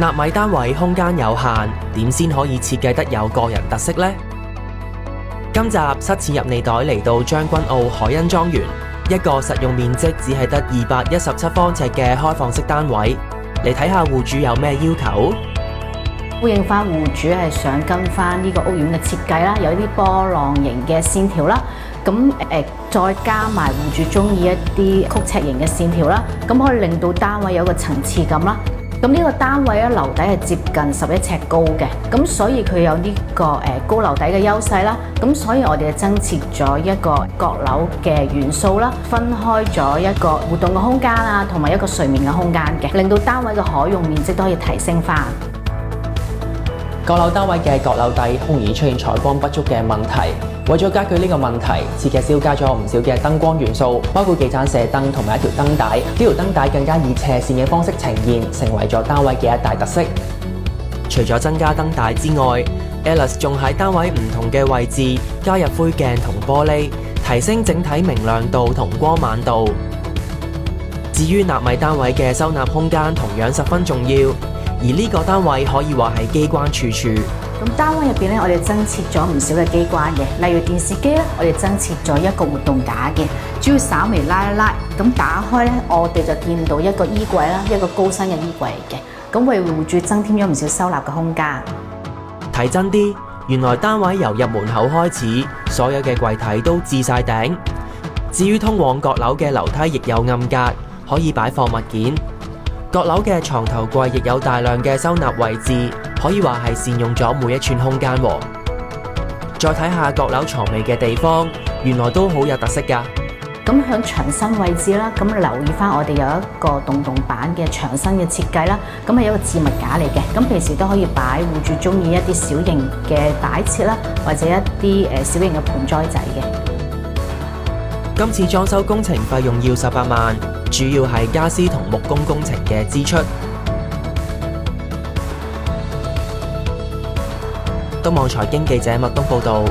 納米單位空間有限，點先可以設計得有個人特色呢？今集塞錢入你袋嚟到將軍澳海欣莊園，一個實用面積只係得217方尺嘅開放式單位，嚟睇下戶主有咩要求？呼應翻戶主係想跟翻呢個屋苑嘅設計啦，有啲波浪形嘅線條啦，咁再加埋戶主中意一啲曲尺形嘅線條啦，咁可以令到單位有個層次感啦。咁呢個單位咧樓底係接近11尺高嘅，咁所以佢有呢個高樓底嘅優勢啦。咁所以我哋就增設咗一個閣樓嘅元素啦，分開咗一個活動嘅空間啊，同埋一個睡眠嘅空間嘅，令到單位嘅可用面積都可以提升翻。閣樓單位嘅閣樓底好容易出現採光不足嘅問題，為咗解決呢個問題，設計師加咗唔少嘅燈光元素，包括幾盞射燈同埋一條燈帶。呢條燈帶更加以斜線嘅方式呈現，成為咗單位嘅一大特色。除咗增加燈帶之外，Alice 仲喺單位唔同嘅位置加入灰鏡同玻璃，提升整體明亮度同光猛度。至於納米單位嘅收納空間同樣十分重要。而呢個單位可以話係機關處處。咁單位入邊咧，我哋增設咗唔少嘅機關嘅，例如電視機咧，我哋增設咗一個活動架嘅，只要稍微拉一拉，咁打開咧，我哋就見到一個衣櫃啦，一個高身嘅衣櫃嚟嘅，咁為戶主增添咗唔少收納嘅空間。睇真啲，原來單位由入門口開始，所有嘅櫃體都置晒頂。至於通往閣樓嘅樓梯亦有暗格，可以擺放物件。閣樓嘅床頭櫃亦有大量嘅收納位置，可以話係善用咗每一寸空間。再睇下閣樓床尾嘅地方，原來都好有特色㗎。咁響牆身位置啦，咁留意翻我哋有一個洞板嘅牆身嘅設計啦，咁係一個置物架嚟嘅，咁平時都可以擺戶主中意一啲小型嘅擺設啦，或者一啲小型嘅盆栽仔嘅。今次裝修工程費用要18萬，主要係家私同木工工程嘅支出。東網財經記者麥東報道。